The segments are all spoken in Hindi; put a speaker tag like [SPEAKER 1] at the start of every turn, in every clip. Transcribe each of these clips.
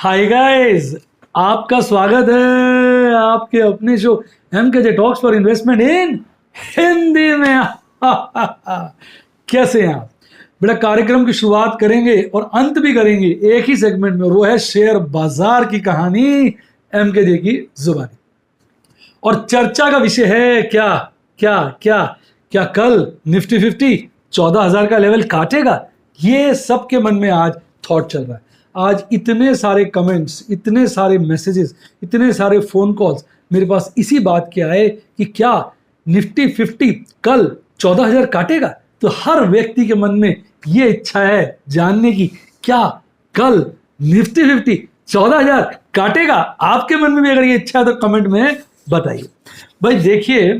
[SPEAKER 1] हाय गाइस, आपका स्वागत है आपके अपने show MKJ talks for investment in Hindi में। कैसे हैं आप? बेटा, कार्यक्रम की शुरुआत करेंगे और अंत भी करेंगे एक ही सेगमेंट में, और वो है शेयर बाजार की कहानी एमकेजे की जुबानी। और चर्चा का विषय है क्या क्या क्या क्या कल निफ्टी 50 14,000 का लेवल काटेगा? ये सबके मन में आज थॉट चल रहा है। आज इतने सारे कमेंट्स, इतने सारे मैसेजेस, इतने सारे फोन कॉल्स मेरे पास इसी बात के आए कि क्या निफ्टी 50 कल 14,000 काटेगा। तो हर व्यक्ति के मन में ये इच्छा है जानने की, क्या कल निफ्टी 50 14,000 काटेगा? आपके मन में भी अगर ये इच्छा है तो कमेंट में बताइए। भाई देखिए,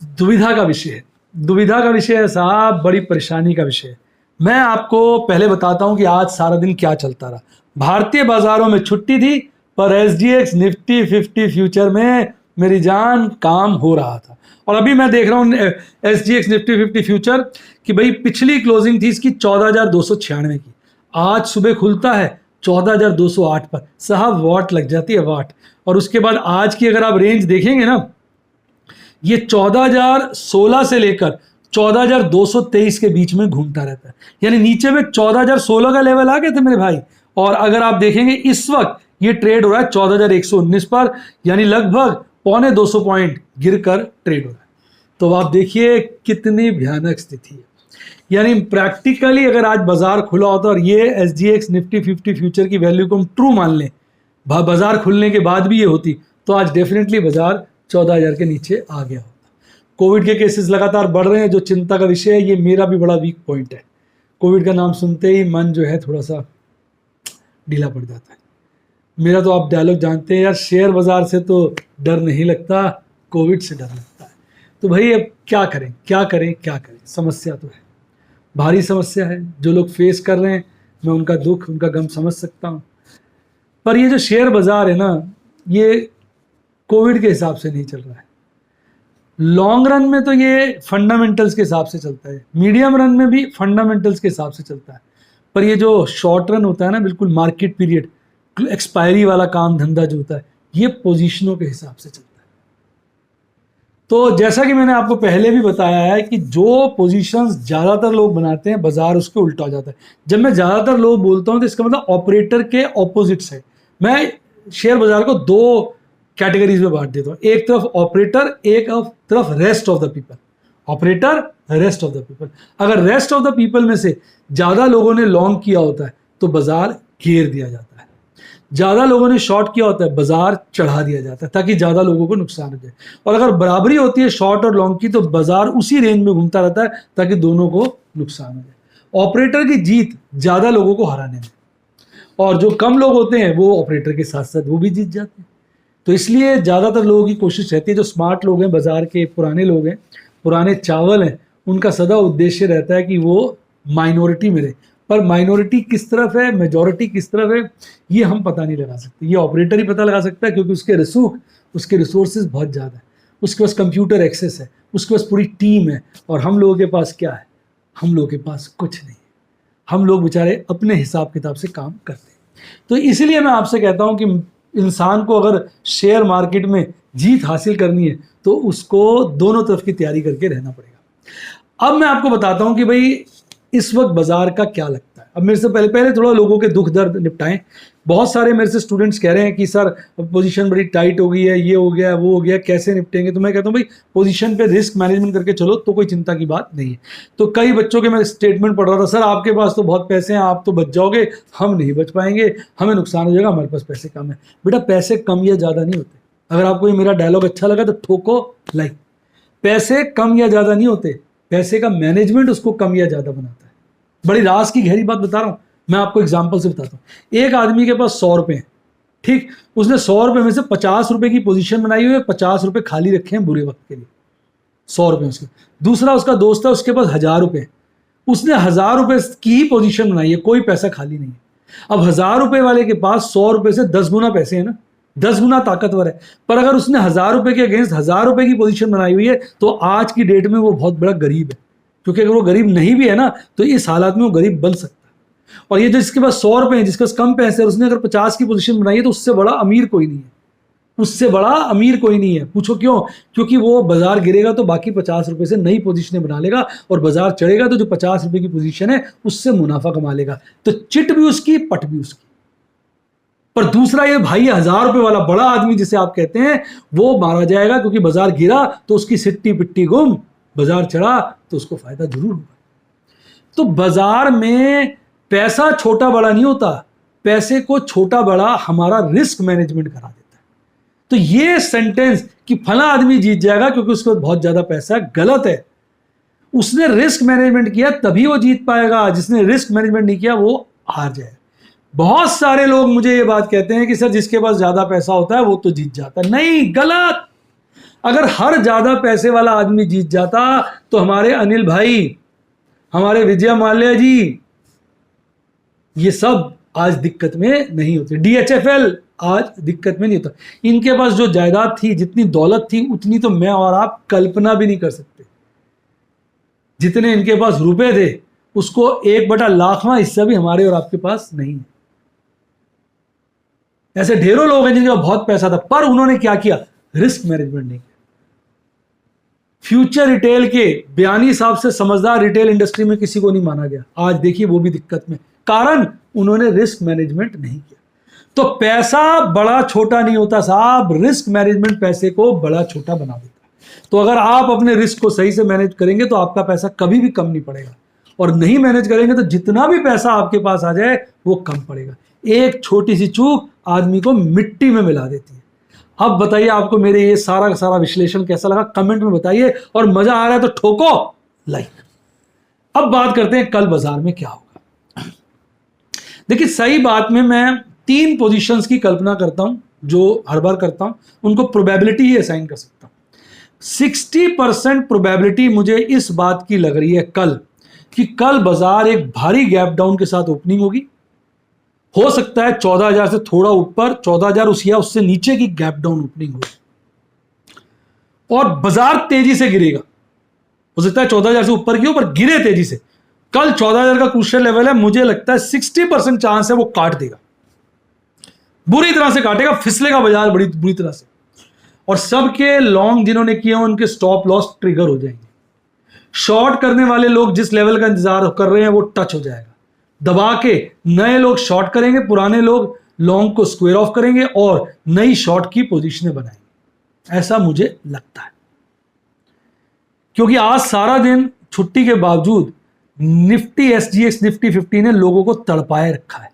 [SPEAKER 1] दुविधा का विषय है, दुविधा का विषय है साहब, बड़ी परेशानी का विषय है। मैं आपको पहले बताता हूं कि आज सारा दिन क्या चलता रहा। भारतीय बाजारों में छुट्टी थी, पर एसजीएक्स निफ्टी 50 फ्यूचर में मेरी जान काम हो रहा था। और अभी मैं देख रहा हूं एसजीएक्स निफ्टी 50 फ्यूचर कि भाई पिछली क्लोजिंग थी इसकी 14,296 की। आज सुबह खुलता है 14,208 पर। साहब वाट लग जाती है, वाट। और उसके बाद आज की अगर आप रेंज देखेंगे ना, ये 14,016 से लेकर 14,223 के बीच में घूमता रहता है। यानी नीचे में 14,016 का लेवल आ गए थे मेरे भाई। और अगर आप देखेंगे इस वक्त ये ट्रेड हो रहा है 14,119 पर, यानी लगभग 250 पॉइंट गिरकर ट्रेड हो रहा है। तो आप देखिए कितनी भयानक स्थिति है। यानी प्रैक्टिकली अगर आज बाजार खुला होता और ये एसजीएक्स निफ्टी 50 फ्यूचर की वैल्यू को हम ट्रू मान लें, बाजार खुलने के बाद भी ये होती, तो आज डेफिनेटली बाजार 14,000 के नीचे आ गया होता। कोविड के केसेस लगातार बढ़ रहे हैं, जो चिंता का विषय है। ये मेरा भी बड़ा वीक पॉइंट है। कोविड का नाम सुनते ही मन जो है थोड़ा सा ढीला पड़ जाता है। मेरा तो आप डायलॉग जानते हैं यार, शेयर बाजार से तो डर नहीं लगता, कोविड से डर लगता है। तो भाई अब क्या करें क्या करें क्या करें, समस्या तो है, भारी समस्या है। जो लोग फेस कर रहे हैं, मैं उनका दुख, उनका गम समझ सकता हूँ। पर ये जो शेयर बाजार है ना, ये कोविड के हिसाब से नहीं चल रहा है। लॉन्ग रन में तो ये फंडामेंटल्स के हिसाब से चलता है, मीडियम रन में भी फंडामेंटल्स के हिसाब से चलता है। पर ये जो शॉर्ट रन होता है ना, बिल्कुल मार्केट पीरियड, एक्सपायरी वाला काम धंधा जो होता है, ये पोजीशनों के हिसाब से चलता है। तो जैसा कि मैंने आपको पहले भी बताया है कि जो पोजीशंस ज़्यादातर लोग बनाते हैं, बाजार उसके उल्टा हो जाता है। जब मैं ज़्यादातर लोग बोलता हूँ तो इसका मतलब ऑपरेटर के ऑपोजिट्स है। मैं शेयर बाजार को दो कैटेगरीज में बांट देता हूँ, एक तरफ ऑपरेटर, एक तरफ rest of the people. Operator, rest of the people. अगर रेस्ट ऑफ द पीपल में से ज़्यादा लोगों ने लॉन्ग किया होता है तो बाजार घेर दिया जाता है, ज़्यादा लोगों ने शॉर्ट किया होता है बाजार चढ़ा दिया जाता है, ताकि ज़्यादा लोगों को नुकसान हो जाए। और अगर बराबरी होती है शॉर्ट और लॉन्ग की, तो बाजार उसी रेंज में घूमता रहता है ताकि दोनों को नुकसान हो जाए। ऑपरेटर की जीत ज़्यादा लोगों को हराने में, और जो कम लोग होते हैं वो ऑपरेटर के साथ साथ वो भी जीत जाते हैं। तो इसलिए ज़्यादातर लोगों की कोशिश रहती है, जो स्मार्ट लोग हैं, बाजार के पुराने लोग हैं, पुराने चावल हैं, उनका सदा उद्देश्य रहता है कि वो माइनॉरिटी में रहे। पर माइनॉरिटी किस तरफ है, मेजॉरिटी किस तरफ है, ये हम पता नहीं लगा सकते। ये ऑपरेटर ही पता लगा सकता है, क्योंकि उसके रसूख, उसके रिसोर्सेज बहुत ज़्यादा है, उसके पास कंप्यूटर एक्सेस है, उसके पास पूरी टीम है। और हम लोगों के पास क्या है? हम लोगों के पास कुछ नहीं है। हम लोग बेचारे अपने हिसाब किताब से काम करते हैं। तो इसीलिए मैं आपसे कहता हूँ कि इंसान को अगर शेयर मार्केट में जीत हासिल करनी है तो उसको दोनों तरफ की तैयारी करके रहना पड़ेगा। अब मैं आपको बताता हूं कि भाई इस वक्त बाजार का क्या लगता है। अब मेरे से पहले थोड़ा लोगों के दुख दर्द निपटाएं। बहुत सारे मेरे से स्टूडेंट्स कह रहे हैं कि सर पोजीशन बड़ी टाइट हो गई है, ये हो गया वो हो गया, कैसे निपटेंगे? तो मैं कहता हूं भाई पोजीशन पे रिस्क मैनेजमेंट करके चलो तो कोई चिंता की बात नहीं है। तो कई बच्चों के मैं स्टेटमेंट पढ़ रहा था, सर आपके पास तो बहुत पैसे हैं, आप तो बच जाओगे, हम नहीं बच पाएंगे, हमें नुकसान हो जाएगा, हमारे पास पैसे कम है। बेटा, पैसे कम या ज़्यादा नहीं होते। अगर आपको ये मेरा डायलॉग अच्छा लगा तो ठोको लाइक। पैसे कम या ज़्यादा नहीं होते, पैसे का मैनेजमेंट उसको कम या ज़्यादा बनाता है। बड़ी राज की गहरी बात बता रहा हूँ, मैं आपको एग्जांपल से बताता हूँ। एक आदमी के पास 100 रुपये हैं, ठीक, उसने 100 रुपये में से 50 रुपये की पोजीशन बनाई हुई है, 50 रुपये खाली रखे हैं बुरे वक्त के लिए। 100 रुपये उसके। दूसरा उसका दोस्त है, उसके पास 1,000 रुपये, उसने 1,000 रुपये की ही पोजीशन बनाई है, कोई पैसा खाली नहीं है। अब 1,000 रुपये वाले के पास 100 रुपये से 10 गुना पैसे हैं ना, 10 गुना ताकतवर है। पर अगर उसने 1,000 रुपये के अगेंस्ट 1,000 रुपये की पोजीशन बनाई हुई है तो आज की डेट में वो बहुत बड़ा गरीब है। क्योंकि अगर वो गरीब नहीं भी है ना, तो इस हालात में वो गरीब बन सकता है। और ये जो जिसके पास 100 रुपए हैं, जिसके पास कम पैसे हैं, उसने अगर 50 की पोजीशन बनाई है तो उससे बड़ा अमीर कोई नहीं है, उससे बड़ा अमीर कोई नहीं है। पूछो क्यों? क्योंकि वो बाजार गिरेगा तो बाकी 50 रुपए से नई पोजीशनें बना लेगा, और बाजार चढ़ेगा तो जो 50 रुपए की पोजीशन है उससे मुनाफा कमा लेगा। तो चिट भी उसकी, पट भी उसकी। पर दूसरा ये भाई 1000 रुपए वाला बड़ा आदमी जिसे आप कहते हैं, वो मारा जाएगा, क्योंकि बाजार गिरा तो उसकी सिट्टी पिट्टी गुम, बाजार चढ़ा तो उसको फायदा जरूर होगा। तो बाजार में पैसा छोटा बड़ा नहीं होता, पैसे को छोटा बड़ा हमारा रिस्क मैनेजमेंट करा देता है। तो ये सेंटेंस कि फला आदमी जीत जाएगा क्योंकि उसके पास बहुत ज्यादा पैसा है, गलत है। उसने रिस्क मैनेजमेंट किया तभी वो जीत पाएगा, जिसने रिस्क मैनेजमेंट नहीं किया वो हार जाएगा। बहुत सारे लोग मुझे ये बात कहते हैं कि सर जिसके पास ज्यादा पैसा होता है वो तो जीत जाता है। नहीं, गलत। अगर हर ज्यादा पैसे वाला आदमी जीत जाता तो हमारे अनिल भाई, हमारे विजय माल्या जी, ये सब आज दिक्कत में नहीं होते। DHFL आज दिक्कत में नहीं होता। इनके पास जो जायदाद थी, जितनी दौलत थी, उतनी तो मैं और आप कल्पना भी नहीं कर सकते। जितने इनके पास रुपए थे उसको 1/1,00,000वां हिस्सा भी हमारे और आपके पास नहीं है। ऐसे ढेरों लोग हैं जिनके पास बहुत पैसा था, पर उन्होंने क्या किया? रिस्क मैनेजमेंट नहीं किया। फ्यूचर रिटेल के बयानी साहब से समझदार रिटेल इंडस्ट्री में किसी को नहीं माना गया। आज देखिए वो भी दिक्कत में, कारण उन्होंने रिस्क मैनेजमेंट नहीं किया। तो पैसा बड़ा छोटा नहीं होता साहब, रिस्क मैनेजमेंट पैसे को बड़ा छोटा बना देता है। तो अगर आप अपने रिस्क को सही से मैनेज करेंगे तो आपका पैसा कभी भी कम नहीं पड़ेगा, और नहीं मैनेज करेंगे तो जितना भी पैसा आपके पास आ जाए वो कम पड़ेगा। एक छोटी सी चूक आदमी को मिट्टी में मिला देती है। अब बताइए आपको मेरे ये सारा का सारा विश्लेषण कैसा लगा, कमेंट में बताइए, और मजा आ रहा है तो ठोको लाइक। अब बात करते हैं कल बाजार में क्या होगा। देखिए, सही बात में मैं 3 पोजीशंस की कल्पना करता हूं, जो हर बार करता हूं, उनको प्रोबेबिलिटी ही असाइन कर सकता हूं। 60% प्रोबेबिलिटी मुझे इस बात की लग रही है कल, कि कल बाजार एक भारी गैप डाउन के साथ ओपनिंग होगी। हो सकता है 14,000 से थोड़ा ऊपर, 14,000 उससे नीचे की गैप डाउन ओपनिंग होगी, और बाजार तेजी से गिरेगा। हो सकता है 14,000 से ऊपर की हो, पर गिरे तेजी से। कल 14,000 का क्रूशियल लेवल है, मुझे लगता है 60% चांस है वो काट देगा, बुरी तरह से काटेगा, फिसलेगा बाजार बड़ी बुरी तरह से, और सबके लॉन्ग जिन्होंने किए उनके स्टॉप लॉस ट्रिगर हो जाएंगे। शॉर्ट करने वाले लोग जिस लेवल का इंतजार कर रहे हैं वो टच हो जाएगा, दबा के नए लोग शॉर्ट करेंगे, पुराने लोग लॉन्ग को स्क्वायर ऑफ करेंगे और नई शॉर्ट की पोजीशनें बनाएंगे, ऐसा मुझे लगता है। क्योंकि आज सारा दिन छुट्टी के बावजूद निफ्टी SGX निफ्टी 50 ने लोगों को तड़पाए रखा है।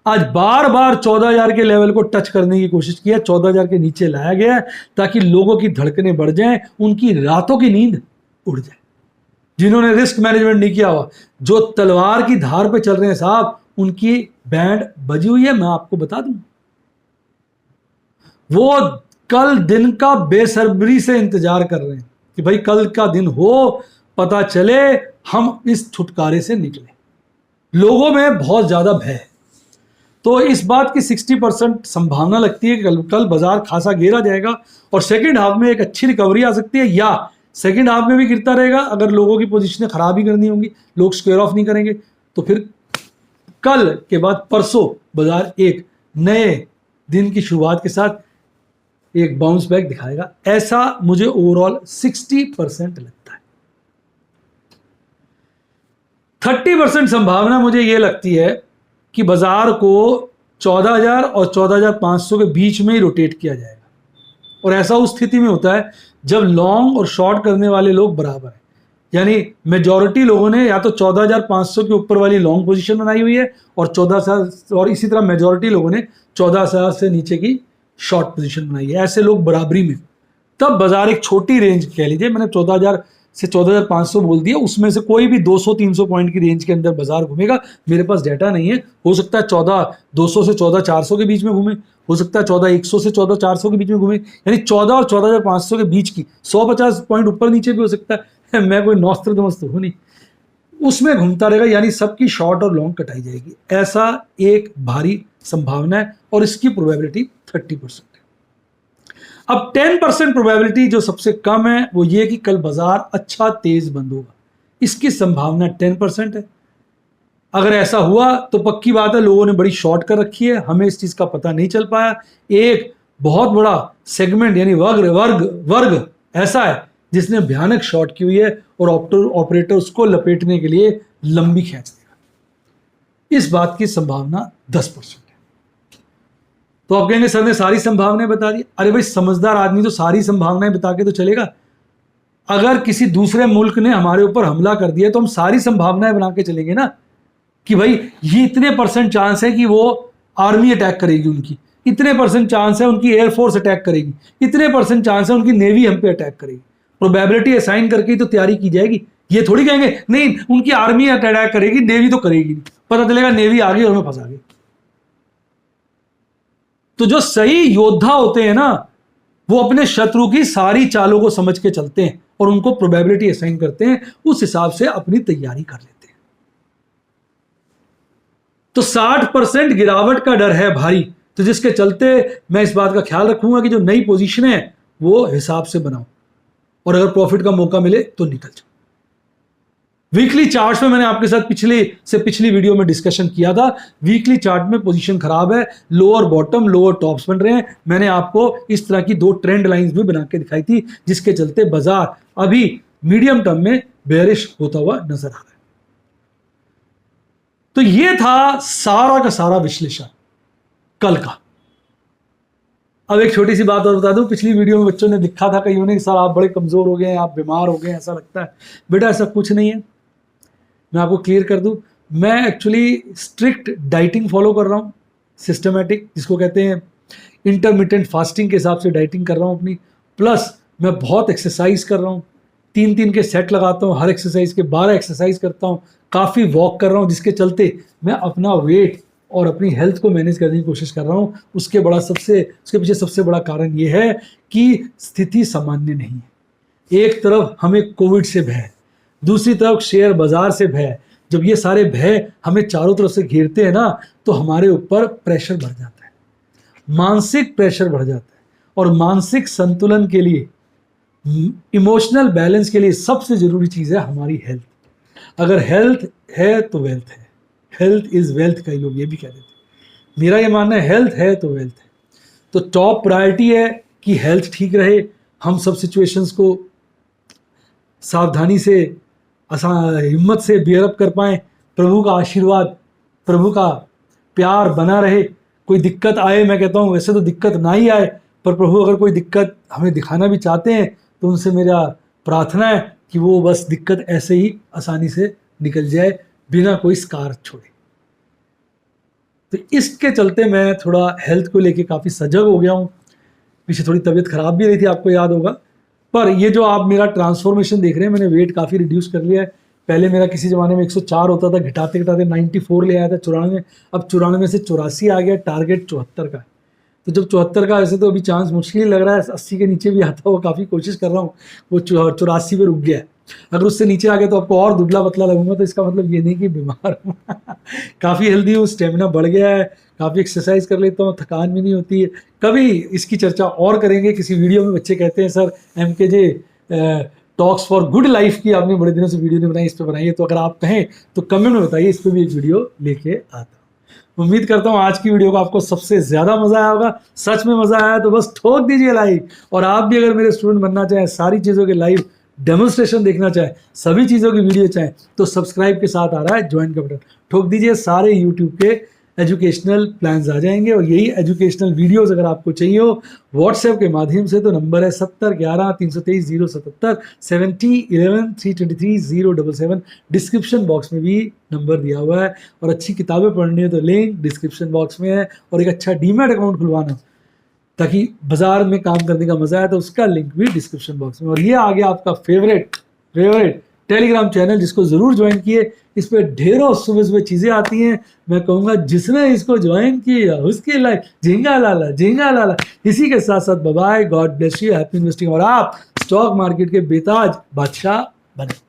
[SPEAKER 1] आज बार बार 14,000 के लेवल को टच करने की कोशिश की है, 14,000 के नीचे लाया गया है ताकि लोगों की धड़कनें बढ़ जाएं, उनकी रातों की नींद उड़ जाए। जिन्होंने रिस्क मैनेजमेंट नहीं किया हुआ, जो तलवार की धार पे चल रहे हैं साहब, उनकी बैंड बजी हुई है। मैं आपको बता दूं, वो कल दिन का बेसब्री से इंतजार कर रहे हैं कि भाई कल का दिन हो, पता चले हम इस छुटकारे से निकले। लोगों में बहुत ज्यादा भय है, तो इस बात की 60% संभावना लगती है कि कल बाजार खासा गिरा जाएगा, और सेकेंड हाफ में एक अच्छी रिकवरी आ सकती है, या सेकेंड हाफ में भी गिरता रहेगा। अगर लोगों की पोजीशनें खराब ही करनी होंगी, लोग स्क्वायर ऑफ नहीं करेंगे, तो फिर कल के बाद परसों बाजार एक नए दिन की शुरुआत के साथ एक बाउंस बैक दिखाएगा, ऐसा मुझे ओवरऑल 60% लगता है। 30% संभावना मुझे यह लगती है कि बाजार को 14,000 और 14,500 के बीच में ही रोटेट किया जाएगा, और ऐसा उस स्थिति में होता है जब लॉन्ग और शॉर्ट करने वाले लोग बराबर हैं। यानी मेजॉरिटी लोगों ने या तो 14,500 के ऊपर वाली लॉन्ग पोजीशन बनाई हुई है, और 14,000, और इसी तरह मेजॉरिटी लोगों ने 14,000 से नीचे की शॉर्ट पोजीशन बनाई है। ऐसे लोग बराबरी में, तब बाजार एक छोटी रेंज कह लीजिए, मैंने 14,000 से 14,500 बोल दिया, उसमें से कोई भी 200-300 पॉइंट की रेंज के अंदर बाजार घूमेगा। मेरे पास डाटा नहीं है, हो सकता है 14,200 से 14,400 के बीच में घूमे, हो सकता है 14,100 से 14,400 के बीच में घूमे, यानी 14 और 14,500 के बीच की 150 पॉइंट ऊपर नीचे भी हो सकता है। मैं कोई नॉस्ट्रेडमस तो हूं नहीं, उसमें घूमता रहेगा, यानी सबकी शॉर्ट और लॉन्ग कटाई जाएगी, ऐसा एक भारी संभावना है, और इसकी प्रोबेबिलिटी 30% है। अब 10% प्रोबेबिलिटी जो सबसे कम है वो ये कि कल बाजार अच्छा तेज बंद होगा, इसकी संभावना 10% है। अगर ऐसा हुआ तो पक्की बात है लोगों ने बड़ी शॉर्ट कर रखी है, हमें इस चीज का पता नहीं चल पाया। एक बहुत बड़ा सेगमेंट यानी वर्ग ऐसा है जिसने भयानक शॉर्ट की हुई है और ऑपरेटर उसको लपेटने के लिए लंबी खींच देगा। इस बात की संभावना 10% है। तो आप कहेंगे सर ने सारी संभावनाएं बता दी। अरे भाई समझदार आदमी तो सारी संभावनाएं बता के तो चलेगा। अगर किसी दूसरे मुल्क ने हमारे ऊपर हमला कर दिया तो हम सारी संभावनाएं बना के चलेंगे ना, कि भाई ये इतने % चांस है कि वो आर्मी अटैक करेगी उनकी, इतने % चांस है उनकी एयरफोर्स अटैक करेगी, इतने % चांस है उनकी नेवी हम पे अटैक करेगी। प्रोबेबिलिटी असाइन करके ही तो तैयारी की जाएगी। ये थोड़ी कहेंगे नहीं उनकी आर्मी अटैक करेगी, नेवी तो करेगी नहीं, पता चलेगा नेवी आ गई और हमें फंसा गई। तो जो सही योद्धा होते हैं ना, वो अपने शत्रु की सारी चालों को समझ के चलते हैं और उनको प्रोबेबिलिटी असाइन करते हैं, उस हिसाब से अपनी तैयारी कर लेते हैं। तो 60% गिरावट का डर है भारी, तो जिसके चलते मैं इस बात का ख्याल रखूंगा कि जो नई पोजीशन है वो हिसाब से बनाओ और अगर प्रॉफिट का मौका मिले तो निकल जाओ। वीकली चार्ट्स में मैंने आपके साथ पिछली वीडियो में डिस्कशन किया था। वीकली चार्ट में पोजीशन खराब है, लोअर बॉटम लोअर टॉप्स बन रहे हैं। मैंने आपको इस तरह की 2 ट्रेंड लाइंस भी बना के दिखाई थी, जिसके चलते बाजार अभी मीडियम टर्म में बेयरिश होता हुआ नजर आ रहा है। तो ये था सारा का सारा विश्लेषण कल का। अब एक छोटी सी बात और बता दूं, पिछली वीडियो में बच्चों ने लिखा था कईयों ने कि सर आप बड़े कमजोर हो गए हैं, आप बीमार हो गए हैं, ऐसा लगता है। बेटा ऐसा कुछ नहीं है, मैं आपको क्लियर कर दूं, मैं एक्चुअली स्ट्रिक्ट डाइटिंग फॉलो कर रहा हूं, सिस्टमेटिक, जिसको कहते हैं इंटरमिटेंट फास्टिंग के हिसाब से डाइटिंग कर रहा हूं अपनी। प्लस मैं बहुत एक्सरसाइज कर रहा हूं, 3-3 के सेट लगाता हूं, हर एक्सरसाइज के 12 एक्सरसाइज करता हूं, काफ़ी वॉक कर रहा हूं, जिसके चलते मैं अपना वेट और अपनी हेल्थ को मैनेज करने की कोशिश कर रहा हूं। उसके पीछे सबसे बड़ा कारण ये है कि स्थिति सामान्य नहीं है। एक तरफ हमें कोविड से भय है, दूसरी तरफ शेयर बाजार से भय है। जब ये सारे भय हमें चारों तरफ से घेरते हैं ना, तो हमारे ऊपर प्रेशर बढ़ जाता है, मानसिक प्रेशर बढ़ जाता है। और मानसिक संतुलन के लिए, इमोशनल बैलेंस के लिए सबसे जरूरी चीज़ है हमारी हेल्थ। अगर हेल्थ है तो वेल्थ है, हेल्थ इज वेल्थ कई लोग ये भी कह देते हैं। मेरा ये मानना है हेल्थ है तो वेल्थ है। तो टॉप प्रायोरिटी है कि हेल्थ ठीक रहे, हम सब सिचुएशंस को सावधानी से हिम्मत से बियर अप कर पाएँ, प्रभु का आशीर्वाद, प्रभु का प्यार बना रहे। कोई दिक्कत आए, मैं कहता हूँ वैसे तो दिक्कत ना ही आए, पर प्रभु अगर कोई दिक्कत हमें दिखाना भी चाहते हैं तो उनसे मेरा प्रार्थना है कि वो बस दिक्कत ऐसे ही आसानी से निकल जाए बिना कोई स्कार छोड़े। तो इसके चलते मैं थोड़ा हेल्थ को लेके काफ़ी सजग हो गया हूँ। पीछे थोड़ी तबीयत खराब भी रही थी, आपको याद होगा। पर ये जो आप मेरा ट्रांसफॉर्मेशन देख रहे हैं, मैंने वेट काफ़ी रिड्यूस कर लिया है। पहले मेरा किसी ज़माने में 104 होता था, घटाते घटाते 94 ले आया था, 94। अब 94 से 84 आ गया, टारगेट 74 का है। तो जब 74 का, ऐसे तो अभी चांस मुश्किल लग रहा है, 80 के नीचे भी आता हुआ काफ़ी कोशिश कर रहा हूँ, वो 84 पे रुक गया है। अगर उससे नीचे आ गया तो आपको और दुबला पतला लगूंगा, तो इसका मतलब ये नहीं कि बीमार हूँ। काफ़ी हेल्दी हूँ, स्टेमिना बढ़ गया है, काफ़ी एक्सरसाइज कर लेता हूँ, थकान भी नहीं होती है। कभी इसकी चर्चा और करेंगे किसी वीडियो में। बच्चे कहते हैं sir MKJ talks for good life की आपने बड़े दिनों से वीडियो नहीं बनाई, इस पर बनाइए। तो अगर आप कहें तो कमेंट में बताइए, इस पर भी एक वीडियो लेके आता हूँ। उम्मीद करता हूँ आज की वीडियो को आपको सबसे ज़्यादा मज़ा आया होगा। सच में मज़ा आया तो बस ठोक दीजिए लाइक। और आप भी अगर मेरे स्टूडेंट बनना चाहें, सारी चीज़ों के लाइव डेमोन्स्ट्रेशन देखना चाहें, सभी चीज़ों की वीडियो चाहें, तो सब्सक्राइब के साथ आ रहा है ज्वाइन का बटन, ठोक दीजिए। सारे यूट्यूब के एजुकेशनल प्लान्स आ जाएंगे। और यही एजुकेशनल वीडियोस अगर आपको चाहिए हो व्हाट्सएप के माध्यम से, तो नंबर है 7011-323-077, 7011-323-077। डिस्क्रिप्शन बॉक्स में भी नंबर दिया हुआ है। और अच्छी किताबें पढ़नी है तो लिंक डिस्क्रिप्शन बॉक्स में है। और एक अच्छा डीमैट अकाउंट खुलवाना ताकि बाजार में काम करने का मजा आए, तो उसका लिंक भी डिस्क्रिप्शन बॉक्स में। और ये आ गया आपका फेवरेट टेलीग्राम चैनल, जिसको जरूर ज्वाइन किए। इस पे ढेरों सुबह चीजें आती हैं। मैं कहूँगा जिसने इसको ज्वाइन किया उसकी लाइफ झिंगा लाला। इसी के साथ साथ bye bye, God bless you, happy investing. और आप स्टॉक मार्केट के बेताज बादशाह बने।